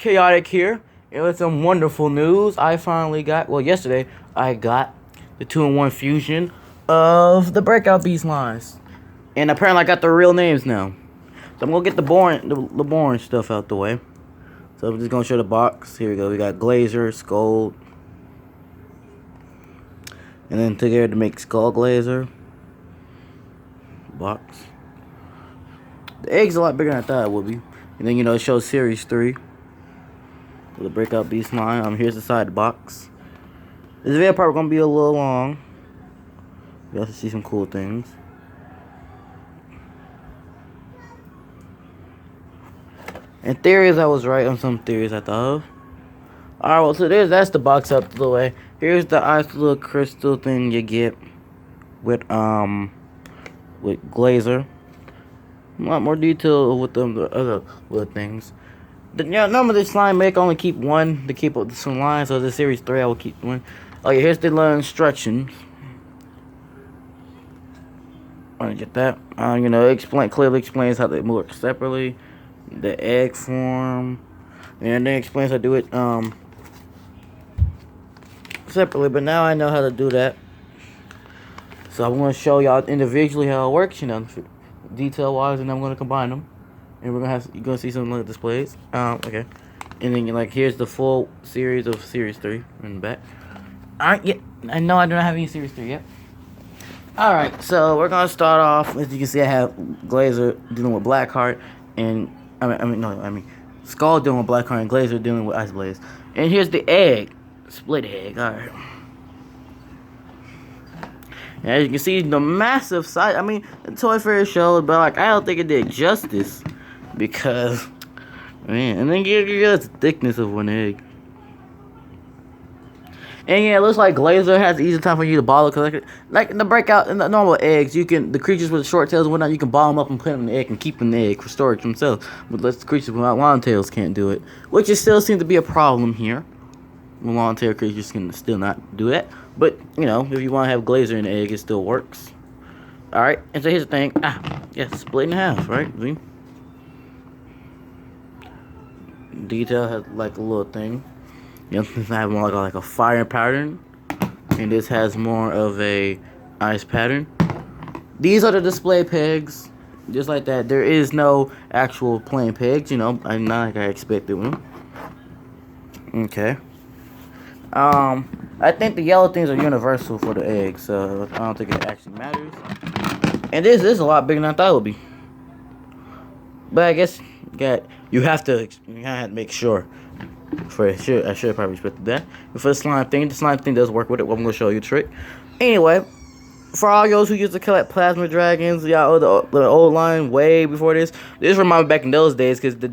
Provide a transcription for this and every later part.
Chaotic here, and with some wonderful news. I finally got, well, yesterday, I got the 2-in-1 fusion of the Breakout Beast lines. And apparently I got the real names now. So I'm going to get the boring stuff out the way. So I'm just going to show the box. Here we go. We got Glazer, Skull, and then together to make Skull Glazer. Box. The egg's a lot bigger than I thought it would be. And then, it shows Series 3. With the Breakout Beast line. Here's the side of the box. This video probably going to be a little long. You also see some cool things. In theories, I was right on some theories I thought of. Alright, well, so that's the box up the way. Here's the nice little crystal thing you get with Glazer. A lot more detail with the other little things. Normally this slime make only keep one to keep up some lines, so the series 3 I will keep one. Okay, here's the little instructions. I want to get that. Clearly explains how they work separately. The egg form, and then explains how to do it separately. But now I know how to do that, so I'm going to show y'all individually how it works, detail wise, and I'm going to combine them, and you're gonna see some little displays. Okay, and then here's the full series of Series 3 in the back. Alright, yeah, I know I do not have any Series 3 yet. Alright, so we're gonna start off. As you can see, I have Glazer dealing with Blackheart, and Skull dealing with Blackheart, and Glazer dealing with Ice Blaze. And here's the egg, split egg. Alright. And as you can see, the massive size. The Toy Fair showed, but I don't think it did justice, because and then you get the thickness of one egg. And yeah, it looks like Glazer has an easy time for you to bottle, because like in the Breakout, in the normal eggs, the creatures with the short tails and whatnot, you can bottle them up and put them in the egg and keep them in the egg for storage themselves. But the creatures with long tails can't do it, which still seems to be a problem here. Long tail creatures can still not do that. But if you want to have Glazer in the egg, it still works. All right, and so here's the thing. Split in half, right? See? Detail has a little thing. This has more like a fire pattern, and this has more of a ice pattern. These are the display pegs, just like that. There is no actual plain pegs, not like I expected one. Okay. I think the yellow things are universal for the eggs, so I don't think it actually matters. And this is a lot bigger than I thought it would be. But I guess you have to make sure. I should have probably expected that. But for the slime thing does work with it. Well, I'm going to show you a trick. Anyway, for all those who used to collect plasma dragons, the old line way before this reminded me back in those days, because the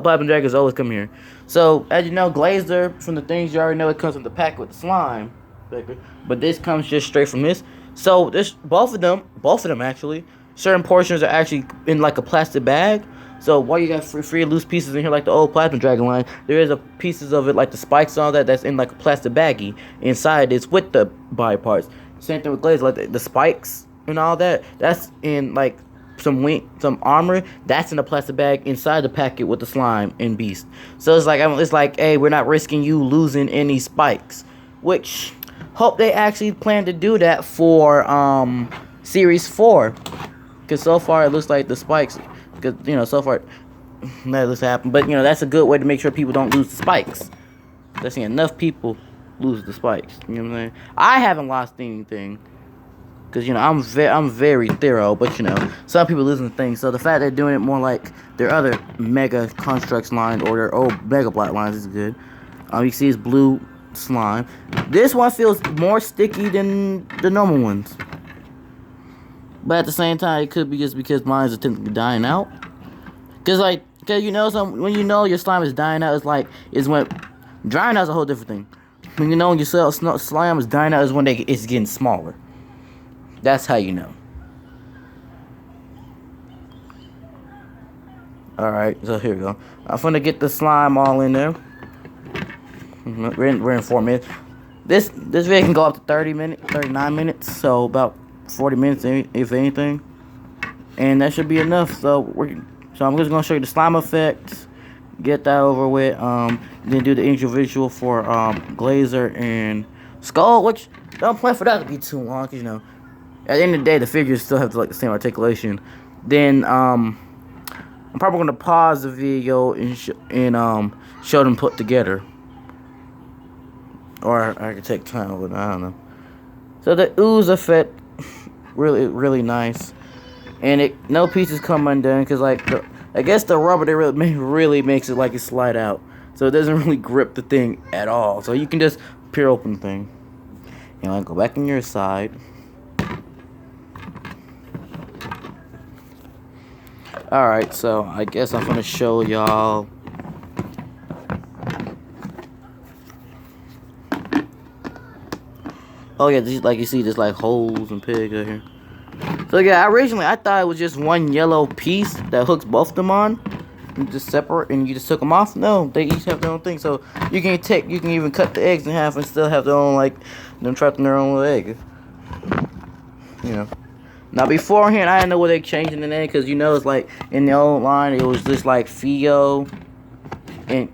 plasma dragons always come here. So, as you know, Glazer, from the things you already know, it comes in the pack with the slime. But this comes just straight from this. So, both of them actually, certain portions are actually in a plastic bag. So while you got free loose pieces in here like the old Plasma Dragon line, there is pieces of it like the spikes and all that's in a plastic baggie. Inside it's with the body parts. Same thing with Glazer, the spikes and all that. That's in some armor. That's in a plastic bag inside the packet with the slime and beast. So it's like, hey, we're not risking you losing any spikes. Which hope they actually plan to do that for Series 4, because so far it looks like the spikes. Because, so far, that looks happen. But, that's a good way to make sure people don't lose the spikes. That's enough people lose the spikes. You know what I'm saying? I haven't lost anything. Because, I'm very thorough. But, some people losing things. So, the fact they're doing it more like their other Mega Constructs line or their old Mega Block lines is good. You see it's blue slime. This one feels more sticky than the normal ones. But at the same time, it could be just because mine is technically dying out. Because when your slime is dying out, it's when drying out is a whole different thing. When when your slime is dying out is when it's getting smaller. That's how you know. Alright, so here we go. I'm gonna get the slime all in there. We're in 4 minutes. This video can go up to 39 minutes, so about 40 minutes if anything, and that should be enough. So I'm just gonna show you the slime effect Get that over with. Then do the individual for Glazer and Skull, which don't plan for that to be too long, 'cause, you know, at the end of the day, the figures still have like the same articulation. Then I'm probably gonna pause the video and show them put together, or I could take time with it. I don't know. So the ooze effect, really nice, and no pieces come undone because like I guess the rubber they really makes it like it slide out, so it doesn't really grip the thing at all. So you can just peel open the thing. You know, go back on your side. Alright, so I guess I'm gonna show y'all. Oh yeah, like you see, there's like holes and pigs out here. So yeah, originally I thought it was just one yellow piece that hooks both of them on. You just separate and you just took them off. No, they each have their own thing. So you can even cut the eggs in half and still have their own, like, them trapped in their own little egg. You know. Now beforehand, I didn't know what they changed in the name, because you know it's like in the old line it was just like Fio, and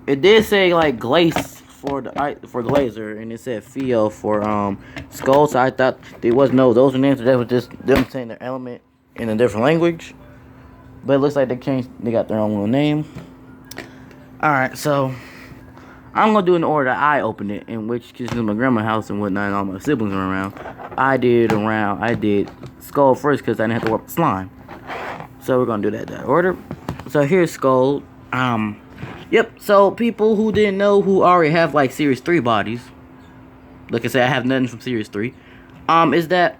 it did say like Glace for Glazer, and it said Fio for Skull. So I thought there was no those were names, that was just them saying their element in a different language. But it looks like they got their own little name. All right, so I'm gonna do an order that I opened it, in which, because it's my grandma's house and whatnot, and all my siblings are around. I did Skull first because I didn't have to work with slime. So we're gonna do that order. So here's Skull. Yep. So people who didn't know, who already have like Series 3 bodies, like I said, I have nothing from Series 3. Is that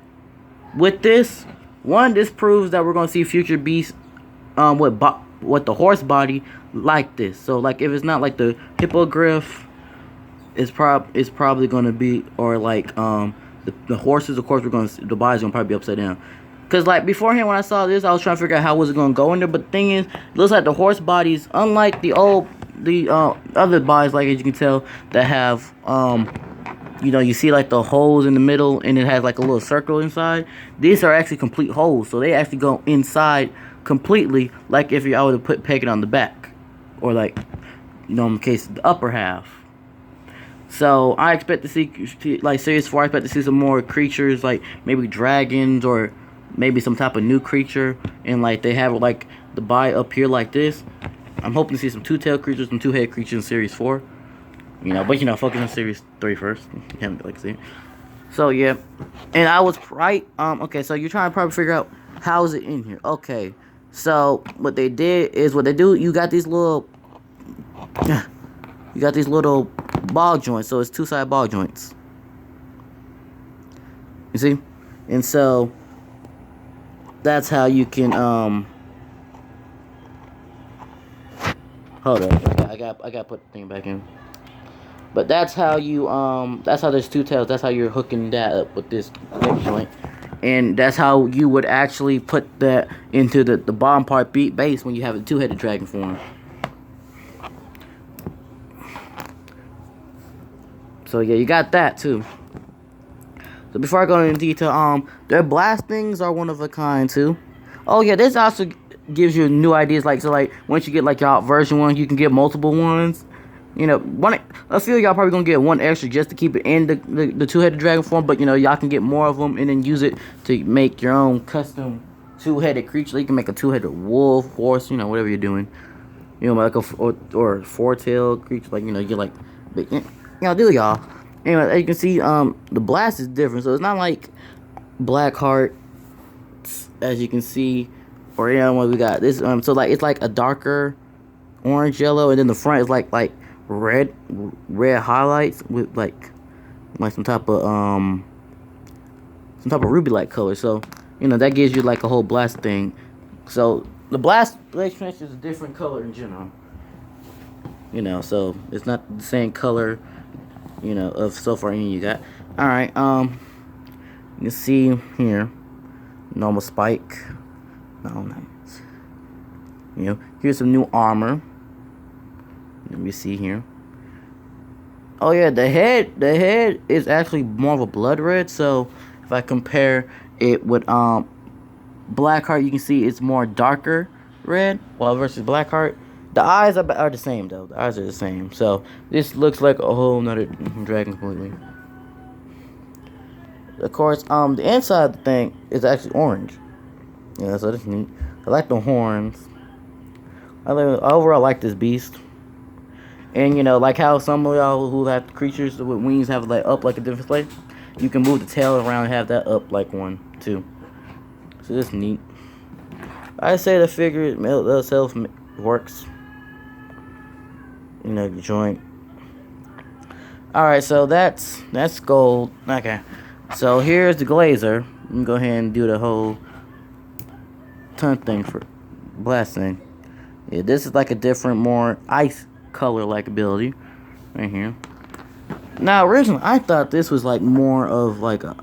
with this one, this proves that we're gonna see future beasts, with the horse body like this. So like if it's not like the hippogriff, it's probably gonna be, or like the horses, of course, the body's gonna probably be upside down. Cause like beforehand when I saw this, I was trying to figure out how was it gonna go in there. But the thing is, it looks like the horse bodies, unlike the other bodies, like as you can tell, that have you know, you see like the holes in the middle and it has like a little circle inside. These are actually complete holes, so they actually go inside completely, like if I would have peg it on the back, or like, you know, in the case of the upper half. So I expect to see, like Series 4, I expect to see some more creatures, like maybe dragons or maybe some type of new creature, and like they have like the body up here like this. I'm hoping to see some two-tailed creatures, some two-head creatures in Series 4. You know, but you know, focus on Series 3 first. You haven't like see it. So yeah, and I was right. Okay, so you're trying to probably figure out how is it in here. Okay, so what they did is what they do. You got these little ball joints. So it's two-sided ball joints. You see, and so that's how you can hold up. I got to put the thing back in. But that's how you that's how there's two tails. That's how you're hooking that up with this neck joint, and that's how you would actually put that into the bottom part base when you have a two-headed dragon form. So yeah, you got that too. So before I go into detail, their blastings are one of a kind too. Oh yeah, this also gives you new ideas. Like, so like once you get like your version 1, you can get multiple ones. You know, a few of y'all probably gonna get one extra just to keep it in the two-headed dragon form, but you know, y'all can get more of them and then use it to make your own custom two-headed creature. You can make a two-headed wolf, horse, you know, whatever you're doing. You know, like or four-tailed creature, like, you know, you like, you know, do y'all. Anyway, as you can see, the blast is different, so it's not like Blackheart, as you can see, or what we got this. So like it's like a darker orange yellow, and then the front is like red highlights with like some type of ruby like color. So you know, that gives you like a whole blast thing. So the blast trench is a different color in general, you know, so it's not the same color, you know, of so far any you got. All right, you can see here normal spike. No, nice. You know, here's some new armor. Let me see here. Oh yeah, the head is actually more of a blood red. So if I compare it with Blackheart, you can see it's more darker red. While versus Blackheart, The eyes are the same though. The eyes are the same. So this looks like a whole nother dragon completely. Of course, the inside of the thing is actually orange. Yeah, so that's neat. I like the horns. Overall, I like this beast. And you know, like how some of y'all who have creatures with wings have like up like a different place, you can move the tail around and have that up like one too. So that's neat. I say the figure itself works. You know, the joint. Alright, so that's gold. Okay. So here's the glazer. You can go ahead and do the whole ton thing for blasting. Yeah, this is like a different, more ice color like ability. Right here. Now originally I thought this was like more of like a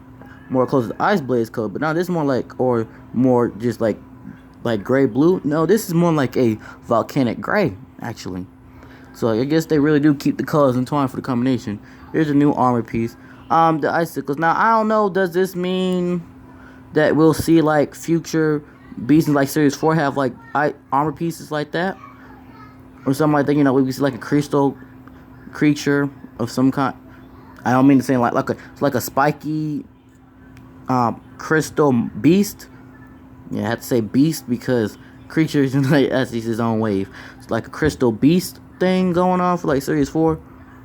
more close to Ice Blaze color, but now this is more like, or more just like gray blue. No, this is more like a volcanic gray actually. So I guess they really do keep the colors entwined for the combination. Here's a new armor piece. The icicles. Now I don't know. Does this mean that we'll see like future beasts in like Series 4 have like armor pieces like that, or something like that? You know, we see like a crystal creature of some kind. I don't mean to say like a spiky crystal beast. Yeah, I have to say beast because creatures that's his own wave. It's like a crystal beast thing going on for like Series 4 or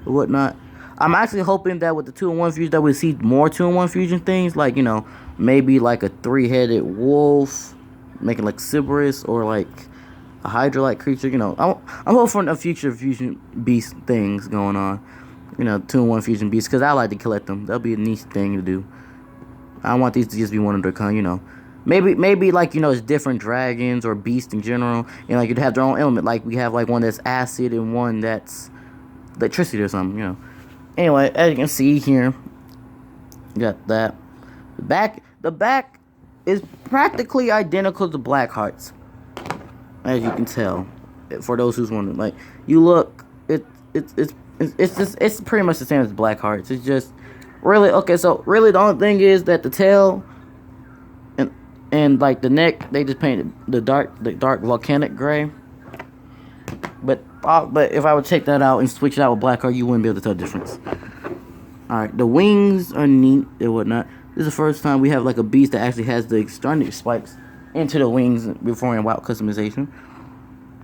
whatnot. I'm actually hoping that with the 2-in-1 fusion that we see more 2-in-1 fusion things, like, you know, maybe like a 3-headed wolf, making like Cerberus, or like a Hydra-like creature. You know, I'm hoping for a future fusion beast things going on. You know, 2-in-1 fusion beasts, because I like to collect them. That'll be a nice thing to do. I don't want these to just be one of their kind, you know. Maybe like, you know, it's different dragons or beasts in general, and like you'd have their own element. Like we have like one that's acid and one that's electricity or something, you know. Anyway, as you can see here, you got that. The back is practically identical to Blackheart's, as you can tell. For those who's wondering, like, you look, it's pretty much the same as Blackheart's. It's just really okay. So really, the only thing is that the tail and like the neck, they just painted the dark volcanic gray. But if I would take that out and switch it out with Blackheart, you wouldn't be able to tell the difference. Alright, the wings are neat and whatnot. This is the first time we have like a beast that actually has the external spikes into the wings before in wild customization.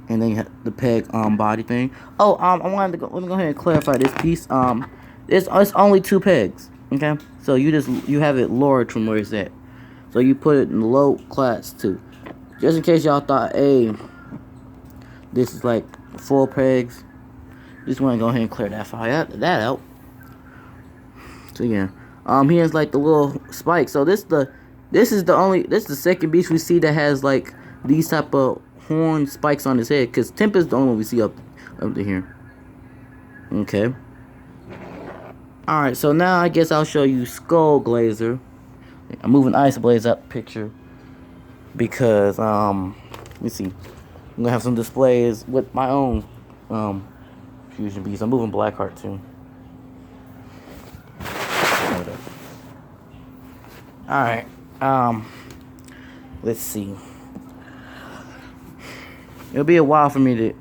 And then you have the peg body thing. Oh, I wanted to let me go ahead and clarify this piece. It's only 2 pegs. Okay, so you have it lowered from where it's at. So you put it in low class 2. Just in case y'all thought, hey, this is like full pegs. Just want to go ahead and clear that out. So yeah, he has like the little spikes. So this is the second beast we see that has like these type of horn spikes on his head. Cause Tempest is the only one we see up to here. Okay. All right. So now I guess I'll show you Skull Glazer. I'm moving Ice Blaze up picture because let me see. I'm gonna have some displays with my own fusion beast. I'm moving Blackheart too. Alright. Let's see. It'll be a while for me to.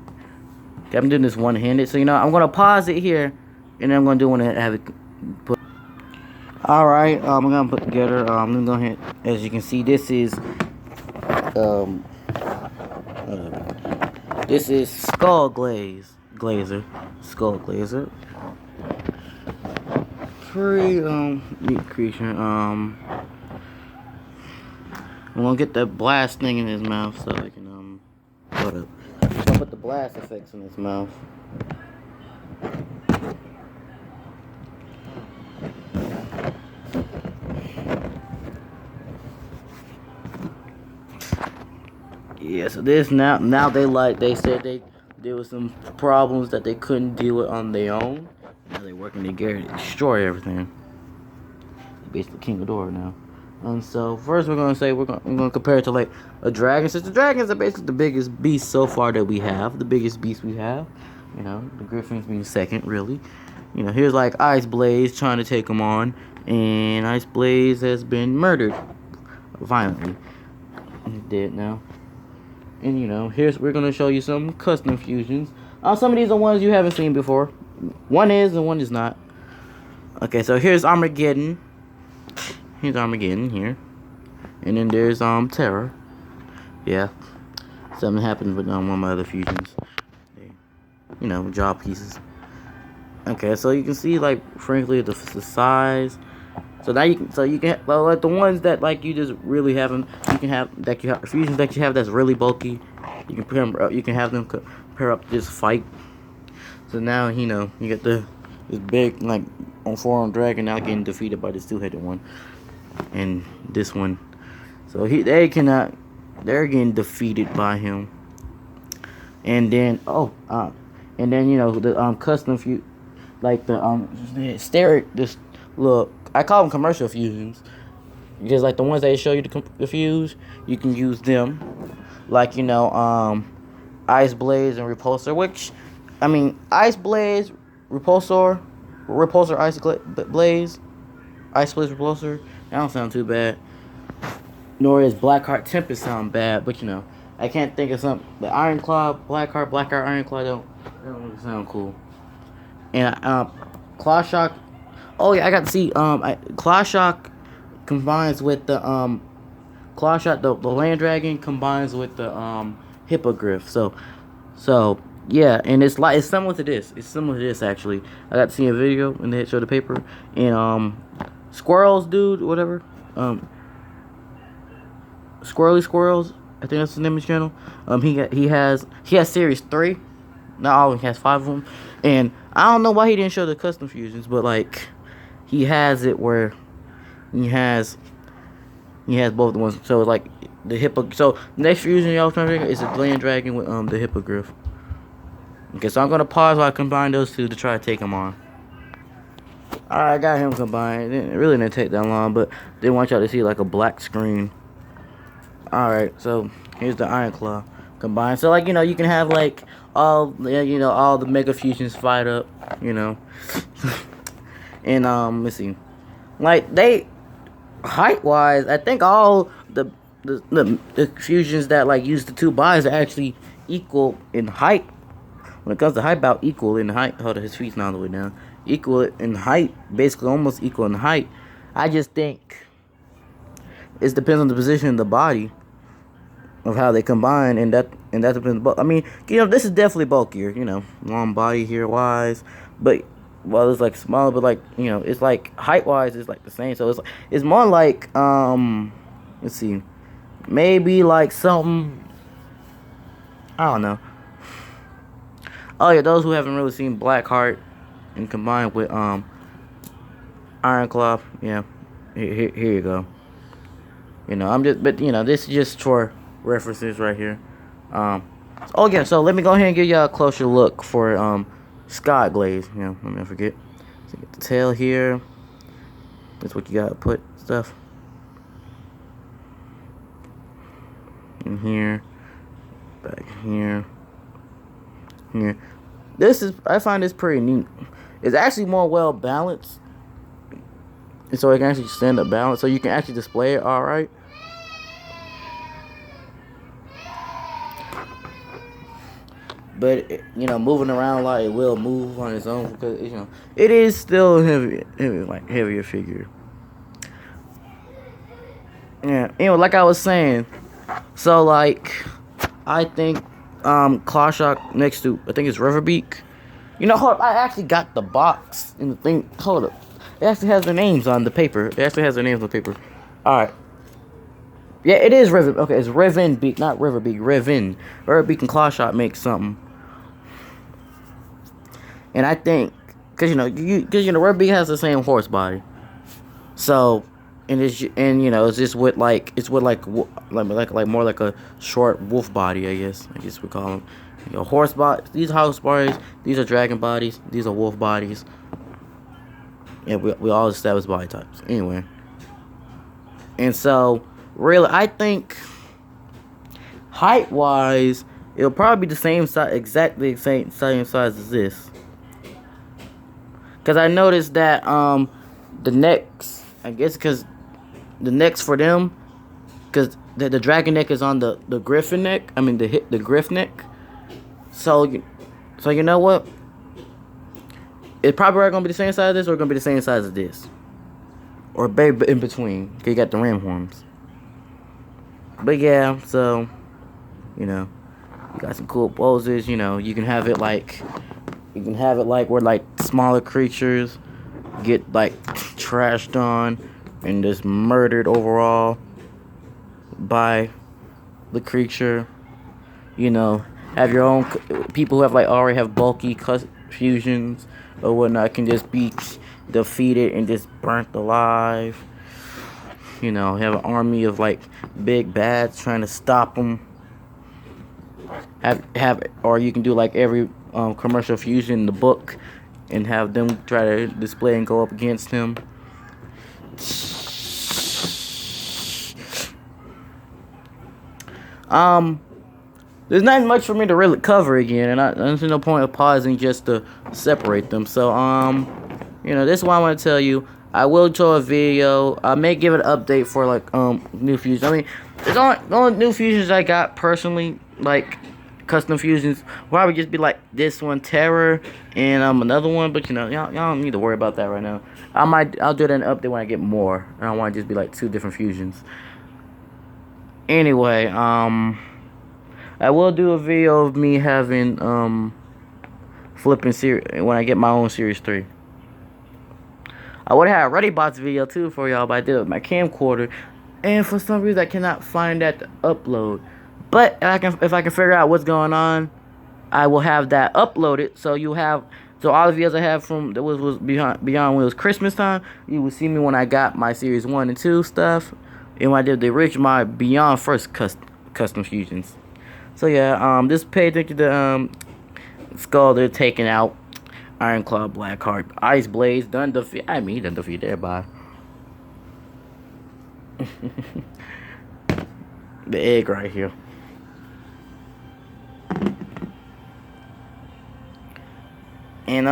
I'm doing this one-handed, so you know I'm gonna pause it here, and then I'm gonna do one and have it put. Alright, I'm gonna put together. I'm gonna go ahead. As you can see, this is Skull Glazer. Skull Glazer. Pretty neat creature. I'm gonna get that blast thing in his mouth so I can hold up. I'm gonna put the blast effects in his mouth. Yeah, so this now they said there was some problems that they couldn't deal with on their own. Now they're working together to destroy everything. They're basically King Ghidorah now. And so first we're gonna compare it to like a dragon. Since the dragons are basically the biggest beast so far that we have, the biggest beast we have. You know, the griffins being second, really. You know, here's like Ice Blaze trying to take him on, and Ice Blaze has been murdered violently. He's dead now. And we're gonna show you some custom fusions. Some of these are ones you haven't seen before. One is and one is not. Okay, so here's Armageddon. Here's Armageddon here. And then there's Terror. Yeah. Something happened with one of my other fusions. Jaw pieces. Okay, so you can see, like, frankly, the size. So now you can well, like the ones that like you just really haven't. You can have that you have fusions that you have that's really bulky. You can pair them up, you can have them pair up this fight. So now you get this big like on 4-armed dragon now getting defeated by this 2-headed one, and this one. So they're getting defeated by him. And then the custom like this look. I call them commercial fusions because like the ones that show you the fuse, you can use them. Like Ice Blaze and Repulsor, which Ice Blaze, Repulsor, Ice Blaze, Ice Blaze, Repulsor. That don't sound too bad. Nor is Blackheart Tempest sound bad, but I can't think of something. The Ironclaw, Blackheart, Ironclaw don't really sound cool. And Claw Shock. Oh yeah, I got to see. Claw Shock combines with the Claw Shock. The Land Dragon combines with the Hippogriff. So yeah, and it's similar to this. It's similar to this actually. I got to see a video and they showed the paper and Squirrels dude, whatever. Squirrels. I think that's the name of his channel. He has series 3. Not all, he has 5 of them, and I don't know why he didn't show the custom fusions, but like. He has it where he has both the ones. So like the hippo. So next fusion y'all trying to is a Land Dragon with the Hippogriff. Okay, so I'm gonna pause while I combine those two to try to take them on. Alright, I got him combined. It really didn't take that long, but they want y'all to see like a black screen. Alright, so here's the Ironclaw combined. So like you can have like all the mega fusions fight up, And let's see, like they height wise, I think all the fusions that like use the 2 bodies are actually equal in height. When it comes to height, about equal in height. Hold on, his feet's not all the way down. Equal in height, basically almost equal in height. I just think it depends on the position of the body of how they combine, and that depends. But this is definitely bulkier. Long body here wise, but. Well, it's like smaller, but like it's like height wise, it's like the same. So it's more like let's see, maybe like something. I don't know. Oh yeah, those who haven't really seen Blackheart and combined with Ironclaw, yeah, here you go. This is just for references right here. Oh yeah, so let me go ahead and give y'all a closer look for Sky Glaze, let me not forget. So get the tail here. That's what you gotta put stuff in here, back here. I find this pretty neat. It's actually more well balanced, and so it can actually stand up balanced, so you can actually display it all right. But moving around like it will move on its own because it is still heavier figure. Yeah, like I was saying, so like I think Claw Shock next to I think it's Riverbeak. Hold up, I actually got the box and the thing. Hold up, it actually has their names on the paper. All right. Yeah, it is Riven. Okay, it's Rivenbeak, not Riverbeak. Riverbeak and Claw Shock make something. And I think, because Riverbeak has the same horse body, so it's just with more like a short wolf body, I guess we call them. Horse body. These are horse bodies. These are dragon bodies. These are wolf bodies. Yeah, we all establish body types anyway. And so really, I think height wise, it'll probably be the same size, exactly the same size as this. Because I noticed that the necks, I guess because the necks for them, because the dragon neck is on the griffin neck. I mean the griff neck. So you know what? It's probably gonna be the same size as this, or gonna be the same size as this, or baby in between. Cause you got the ram horns. But yeah, so you know, you got some cool poses. You know, you can have it like where like smaller creatures get like trashed on and just murdered overall by the creature. You know, have your own people who have like already have bulky fusions or whatnot can just be defeated and just burnt alive. You know, have an army of like big bads trying to stop them. Or you can do like every commercial fusion in the book and have them try to display and go up against him. There's not much for me to really cover again, and there's no point of pausing just to separate them. So, you know, this is what I want to tell you. I will show a video. I may give it an update for like new fusions. I mean, the only new fusions I got personally, like custom fusions, will probably just be like this one, Terror, and another one. But you know, y'all don't need to worry about that right now. I'll do that in an update when I get more. I don't want to just be like 2 different fusions. Anyway, I will do a video of me having flipping series when I get my own series 3. I would have already bought the video too for y'all, but I did it with my camcorder, and for some reason I cannot find that to upload. But if I can figure out what's going on, I will have that uploaded. So all the videos I have from that was beyond when it was Christmas time, you will see me when I got my series 1 and 2 stuff, and when I did the original my Beyond First custom fusions. So yeah, just pay attention to Skull. They're taking out Ironclaw, Blackheart, Ice Blaze, done defeat. I mean, he done defeat everybody. The egg right here. And